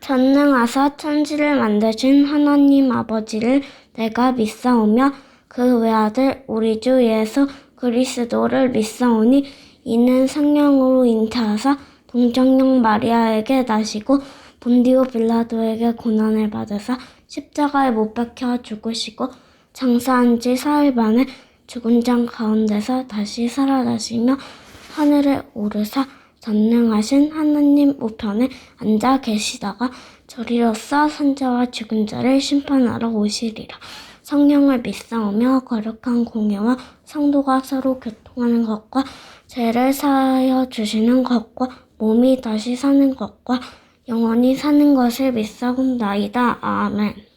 전능하사 천지를 만드신 하나님 아버지를 내가 믿사오며 그 외아들 우리 주 예수 그리스도를 믿사오니 이는 성령으로 잉태하사 동정녀 마리아에게 나시고 본디오 빌라도에게 고난을 받으사 십자가에 못 박혀 죽으시고 장사한 지 사흘 만에 죽은 자 가운데서 다시 살아나시며 하늘에 오르사 전능하신 하나님 우편에 앉아 계시다가 저리로서 산자와 죽은 자를 심판하러 오시리라. 성령을 믿사오며 거룩한 공예와 성도가 서로 교통하는 것과 죄를 사하여 주시는 것과 몸이 다시 사는 것과 영원히 사는 것을 믿사옵나이다. 아멘.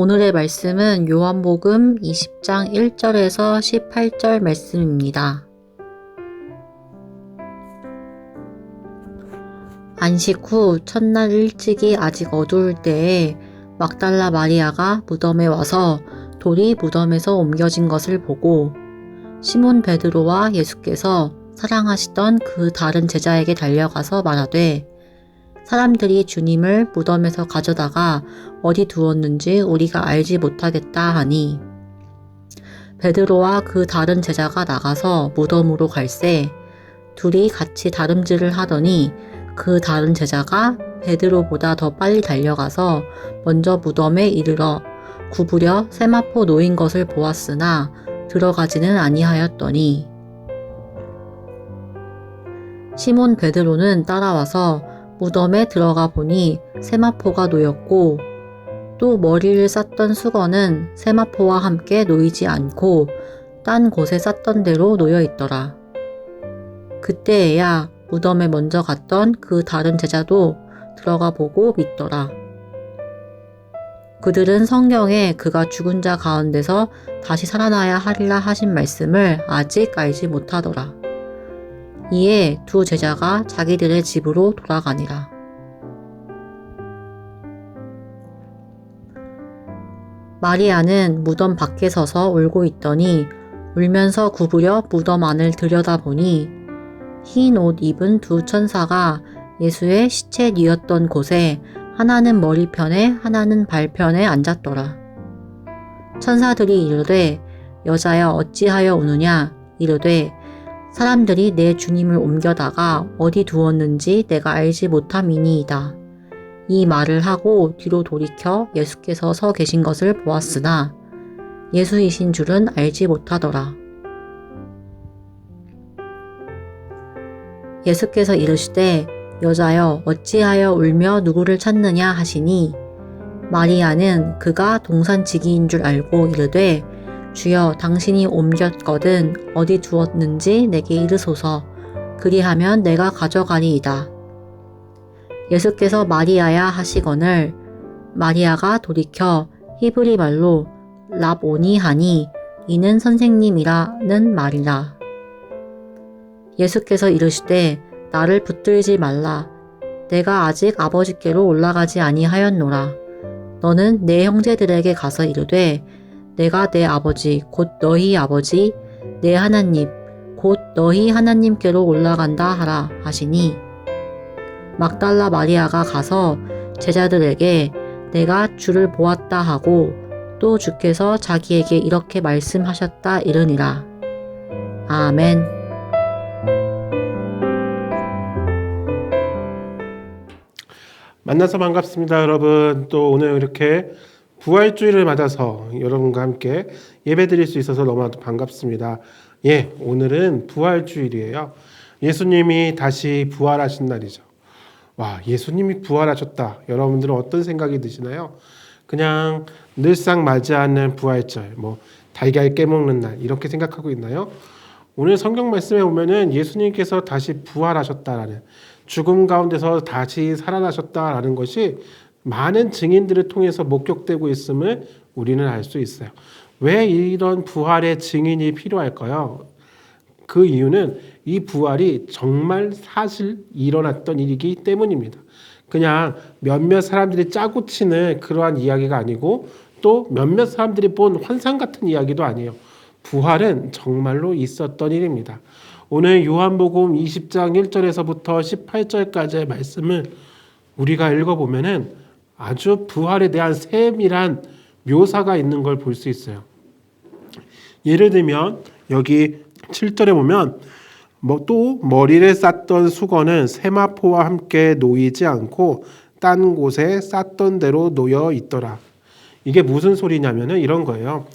오늘의 말씀은 요한복음 20장 1절에서 18절 말씀입니다. 안식 후 첫날 일찍이 아직 어두울 때에 막달라 마리아가 무덤에 와서 돌이 무덤에서 옮겨진 것을 보고 시몬 베드로와 예수께서 사랑하시던 그 다른 제자에게 달려가서 말하되 사람들이 주님을 무덤에서 가져다가 어디 두었는지 우리가 알지 못하겠다 하니 베드로와 그 다른 제자가 나가서 무덤으로 갈새 둘이 같이 다름질을 하더니 그 다른 제자가 베드로보다 더 빨리 달려가서 먼저 무덤에 이르러 구부려 세마포 놓인 것을 보았으나 들어가지는 아니하였더니 시몬 베드로는 따라와서 무덤에 들어가 보니 세마포가 놓였고 또 머리를 쌌던 수건은 세마포와 함께 놓이지 않고 딴 곳에 쌌던 대로 놓여 있더라. 그때에야 무덤에 먼저 갔던 그 다른 제자도 들어가 보고 믿더라. 그들은 성경에 그가 죽은 자 가운데서 다시 살아나야 하리라 하신 말씀을 아직 알지 못하더라. 이에 두 제자가 자기들의 집으로 돌아가니라. 마리아는 무덤 밖에 서서 울고 있더니 울면서 구부려 무덤 안을 들여다보니 흰 옷 입은 두 천사가 예수의 시체 뉘었던 곳에 하나는 머리편에 하나는 발편에 앉았더라. 천사들이 이르되 여자여 어찌하여 우느냐 이르되 사람들이 내 주님을 옮겨다가 어디 두었는지 내가 알지 못함이니이다. 이 말을 하고 뒤로 돌이켜 예수께서 서 계신 것을 보았으나 예수이신 줄은 알지 못하더라. 예수께서 이르시되 여자여 어찌하여 울며 누구를 찾느냐 하시니 마리아는 그가 동산지기인 줄 알고 이르되 주여 당신이 옮겼거든 어디 두었는지 내게 이르소서 그리하면 내가 가져가리이다. 예수께서 마리아야 하시거늘 마리아가 돌이켜 히브리 말로 랍오니 하니 이는 선생님이라는 말이라. 예수께서 이르시되 나를 붙들지 말라. 내가 아직 아버지께로 올라가지 아니하였노라. 너는 내 형제들에게 가서 이르되 내가 내 아버지 곧 너희 아버지 내 하나님 곧 너희 하나님께로 올라간다 하라 하시니 막달라 마리아가 가서 제자들에게 내가 주를 보았다 하고 또 주께서 자기에게 이렇게 말씀하셨다 이르니라. 아멘. 만나서 반갑습니다, 여러분. 또 오늘 이렇게 부활주일을 맞아서 여러분과 함께 예배드릴 수 있어서 너무나도 반갑습니다. 예, 오늘은 부활주일이에요. 예수님이 다시 부활하신 날이죠. 와, 예수님이 부활하셨다. 여러분들은 어떤 생각이 드시나요? 그냥 늘상 맞이하는 부활절, 달걀 깨먹는 날 이렇게 생각하고 있나요? 오늘 성경 말씀에 보면은 예수님께서 다시 부활하셨다라는, 죽음 가운데서 다시 살아나셨다라는 것이 많은 증인들을 통해서 목격되고 있음을 우리는 알 수 있어요. 왜 이런 부활의 증인이 필요할까요? 그 이유는 이 부활이 정말 사실 일어났던 일이기 때문입니다. 그냥 몇몇 사람들이 짜고 치는 그러한 이야기가 아니고 또 몇몇 사람들이 본 환상 같은 이야기도 아니에요. 부활은 정말로 있었던 일입니다. 오늘 요한복음 20장 1절에서부터 18절까지의 말씀을 우리가 읽어보면은 아주 부활에 대한 세밀한 묘사가 있는 걸 볼 수 있어요. 예를 들면 여기 7절에 보면 또 머리를 쌌던 수건은 세마포와 함께 놓이지 않고 딴 곳에 쌌던 대로 놓여 있더라. 이게 무슨 소리냐면은 이런 거예요.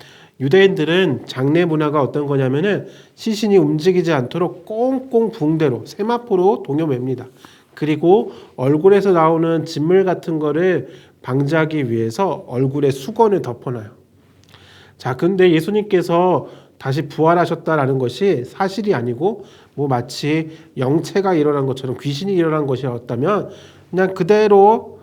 유대인들은 장례 문화가 어떤 거냐면은 시신이 움직이지 않도록 꽁꽁 붕대로 세마포로 동여맵니다. 그리고 얼굴에서 나오는 진물 같은 거를 방지하기 위해서 얼굴에 수건을 덮어놔요. 자, 근데 예수님께서 다시 부활하셨다라는 것이 사실이 아니고 마치 영체가 일어난 것처럼 귀신이 일어난 것이었다면 그냥 그대로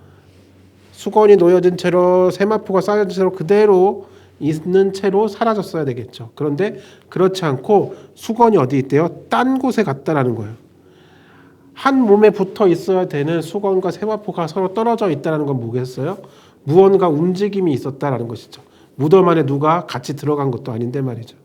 수건이 놓여진 채로 세마포가 쌓여진 채로 그대로 있는 채로 사라졌어야 되겠죠. 그런데 그렇지 않고 수건이 어디 있대요? 딴 곳에 갔다라는 거예요. 한 몸에 붙어 있어야 되는 수건과 세마포가 서로 떨어져 있다는 건 뭐겠어요? 무언가 움직임이 있었다라는 것이죠. 무덤 안에 누가 같이 들어간 것도 아닌데 말이죠.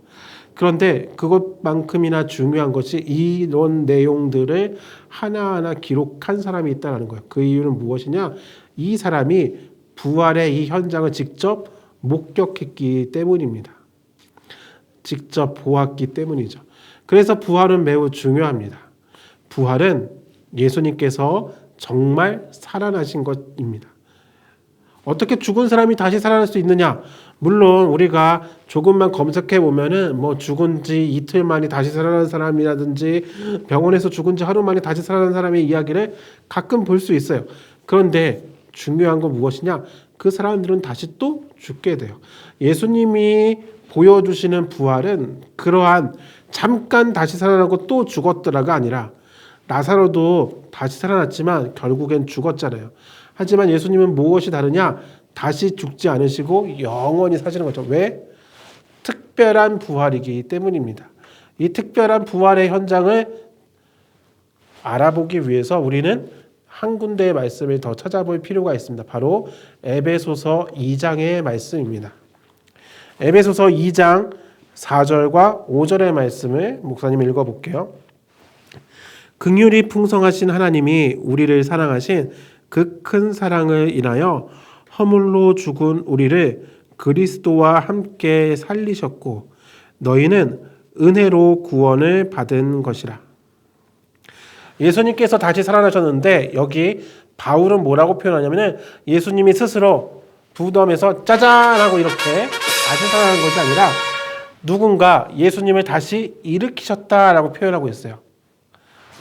그런데 그것만큼이나 중요한 것이 이런 내용들을 하나하나 기록한 사람이 있다는 거예요. 그 이유는 무엇이냐? 이 사람이 부활의 이 현장을 직접 목격했기 때문입니다. 직접 보았기 때문이죠. 그래서 부활은 매우 중요합니다. 부활은 예수님께서 정말 살아나신 것입니다. 어떻게 죽은 사람이 다시 살아날 수 있느냐? 물론 우리가 조금만 검색해 보면은 죽은 지 이틀 만에 다시 살아난 사람이라든지 병원에서 죽은 지 하루 만에 다시 살아난 사람의 이야기를 가끔 볼 수 있어요. 그런데 중요한 건 무엇이냐? 그 사람들은 다시 또 죽게 돼요. 예수님이 보여주시는 부활은 그러한 잠깐 다시 살아나고 또 죽었더라가 아니라 나사로도 다시 살아났지만 결국엔 죽었잖아요. 하지만 예수님은 무엇이 다르냐? 다시 죽지 않으시고 영원히 사시는 거죠. 왜? 특별한 부활이기 때문입니다. 이 특별한 부활의 현장을 알아보기 위해서 우리는 한 군데의 말씀을 더 찾아볼 필요가 있습니다. 바로 에베소서 2장의 말씀입니다. 에베소서 2장 4절과 5절의 말씀을 목사님 읽어볼게요. 긍휼이 풍성하신 하나님이 우리를 사랑하신 그 큰 사랑을 인하여 허물로 죽은 우리를 그리스도와 함께 살리셨고 너희는 은혜로 구원을 받은 것이라. 예수님께서 다시 살아나셨는데 여기 바울은 뭐라고 표현하냐면 예수님이 스스로 무덤에서 짜잔 하고 이렇게 다시 살아난 것이 아니라 누군가 예수님을 다시 일으키셨다라고 표현하고 있어요.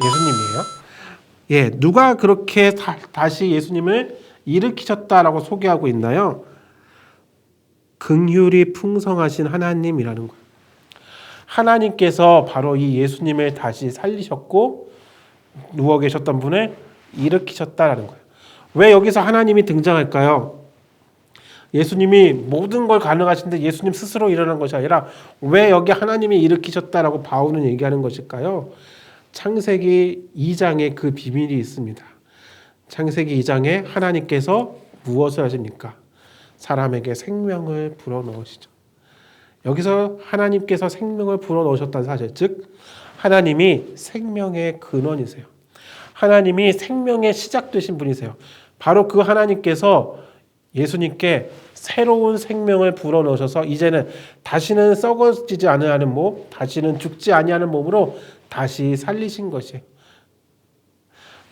예수님이에요. 예, 누가 그렇게 다시 예수님을 일으키셨다라고 소개하고 있나요? 긍휼이 풍성하신 하나님이라는 거예요. 하나님께서 바로 이 예수님을 다시 살리셨고 누워 계셨던 분을 일으키셨다라는 거예요. 왜 여기서 하나님이 등장할까요? 예수님이 모든 걸 가능하신데 예수님 스스로 일어난 것이 아니라 왜 여기 하나님이 일으키셨다라고 바울은 얘기하는 것일까요? 창세기 2장에 그 비밀이 있습니다. 창세기 2장에 하나님께서 무엇을 하십니까? 사람에게 생명을 불어넣으시죠. 여기서 하나님께서 생명을 불어넣으셨다는 사실, 즉 하나님이 생명의 근원이세요. 하나님이 생명의 시작되신 분이세요. 바로 그 하나님께서 예수님께 새로운 생명을 불어넣으셔서 이제는 다시는 썩어지지 아니하는 몸, 다시는 죽지 아니하는 몸으로 다시 살리신 것이에요.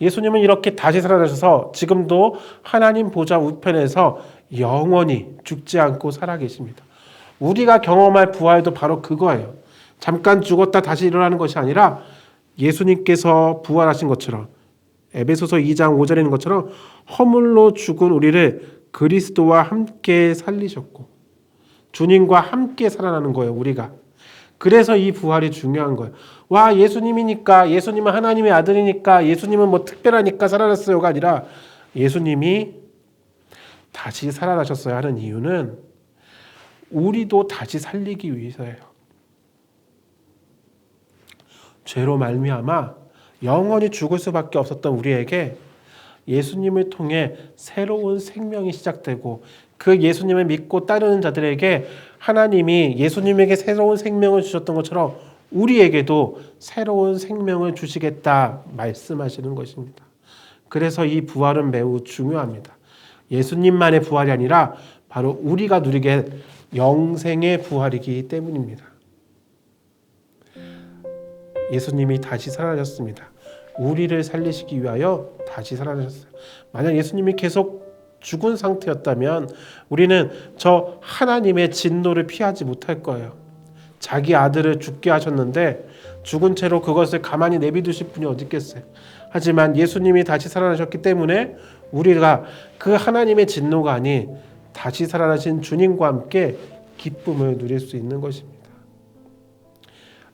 예수님은 이렇게 다시 살아나셔서 지금도 하나님 보좌 우편에서 영원히 죽지 않고 살아계십니다. 우리가 경험할 부활도 바로 그거예요. 잠깐 죽었다 다시 일어나는 것이 아니라 예수님께서 부활하신 것처럼 에베소서 2장 5절에 있는 것처럼 허물로 죽은 우리를 그리스도와 함께 살리셨고 주님과 함께 살아나는 거예요. 우리가. 그래서 이 부활이 중요한 거예요. 와, 예수님이니까, 예수님은 하나님의 아들이니까, 예수님은 뭐 특별하니까 살아났어요가 아니라 예수님이 다시 살아나셨어야 하는 이유는 우리도 다시 살리기 위해서예요. 죄로 말미암아 영원히 죽을 수밖에 없었던 우리에게 예수님을 통해 새로운 생명이 시작되고 그 예수님을 믿고 따르는 자들에게 하나님이 예수님에게 새로운 생명을 주셨던 것처럼 우리에게도 새로운 생명을 주시겠다 말씀하시는 것입니다. 그래서 이 부활은 매우 중요합니다. 예수님만의 부활이 아니라 바로 우리가 누리게 영생의 부활이기 때문입니다. 예수님이 다시 살아나셨습니다. 우리를 살리시기 위하여 다시 살아나셨어요. 만약 예수님이 계속 죽은 상태였다면 우리는 저 하나님의 진노를 피하지 못할 거예요. 자기 아들을 죽게 하셨는데 죽은 채로 그것을 가만히 내비두실 분이 어디 있겠어요. 하지만 예수님이 다시 살아나셨기 때문에 우리가 그 하나님의 진노가 아닌 다시 살아나신 주님과 함께 기쁨을 누릴 수 있는 것입니다.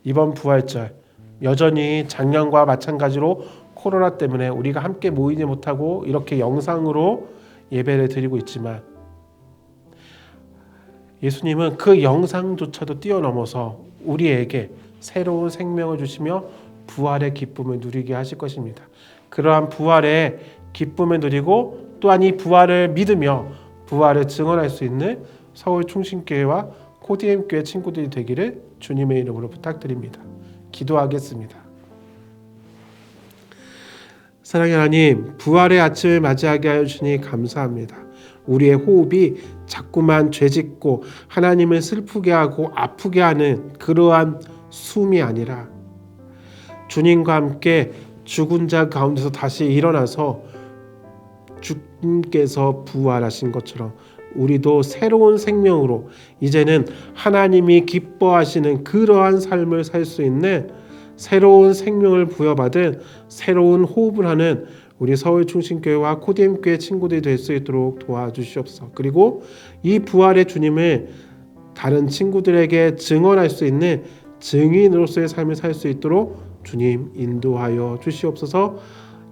이번 부활절 여전히 작년과 마찬가지로 코로나 때문에 우리가 함께 모이지 못하고 이렇게 영상으로 예배를 드리고 있지만 예수님은 그 영상조차도 뛰어넘어서 우리에게 새로운 생명을 주시며 부활의 기쁨을 누리게 하실 것입니다. 그러한 부활의 기쁨을 누리고 또한 이 부활을 믿으며 부활을 증언할 수 있는 서울 충신교회와 코디엠교회 친구들이 되기를 주님의 이름으로 부탁드립니다. 기도하겠습니다. 사랑의 하나님, 부활의 아침을 맞이하게 하여 주시니 감사합니다. 우리의 호흡이 자꾸만 죄짓고 하나님을 슬프게 하고 아프게 하는 그러한 숨이 아니라 주님과 함께 죽은 자 가운데서 다시 일어나서 주님께서 부활하신 것처럼 우리도 새로운 생명으로 이제는 하나님이 기뻐하시는 그러한 삶을 살 수 있는 새로운 생명을 부여받은 새로운 호흡을 하는 우리 서울충신교회와 코디엠교회 친구들이 될 수 있도록 도와주시옵소서. 그리고 이 부활의 주님을 다른 친구들에게 증언할 수 있는 증인으로서의 삶을 살 수 있도록 주님 인도하여 주시옵소서.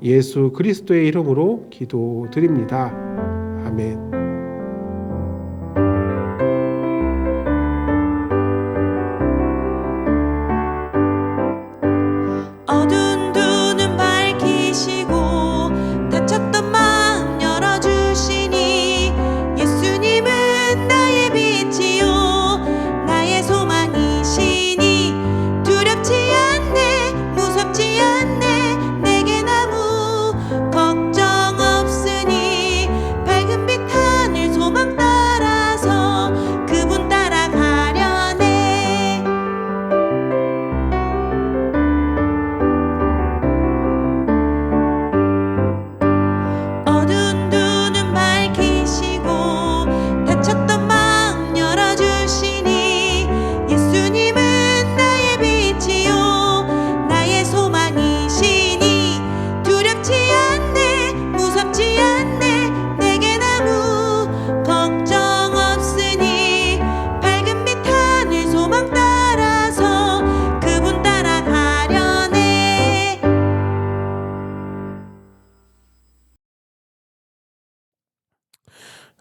예수 그리스도의 이름으로 기도드립니다. 아멘. 어두운 두 눈 밝히시고 닫혔던 마음 열어주시니 예수님은 나의 빛이요 나의 소망이시니 두렵지 않네 무섭지 않네 내겐 아무 걱정 없으니 밝은 빛 하늘 소망 따라서 그분 따라가려네. 어두운 두 눈 밝히시고 닫혔던 마음 열어주시니 예수님은 나의 빛이요 나의 소망이시니 두렵지 않네 무섭지 않네 내겐 아무 걱정 없으니 밝은 빛 하늘 소망 따라서 그분 따라가려네.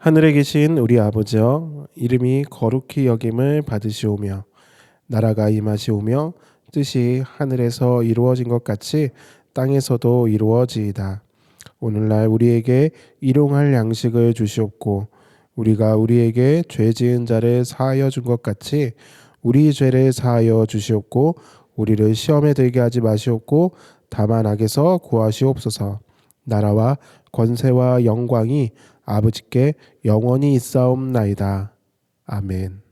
하늘에 계신 우리 아버지여, 이름이 거룩히 여김을 받으시오며 나라가 임하시오며 뜻이 하늘에서 이루어진 것 같이 땅에서도 이루어지이다. 오늘날 우리에게 일용할 양식을 주시옵고 우리가 우리에게 죄 지은 자를 사하여 준 것 같이 우리 죄를 사하여 주시옵고 우리를 시험에 들게 하지 마시옵고 다만 악에서 구하시옵소서. 나라와 권세와 영광이 아버지께 영원히 있사옵나이다. 아멘.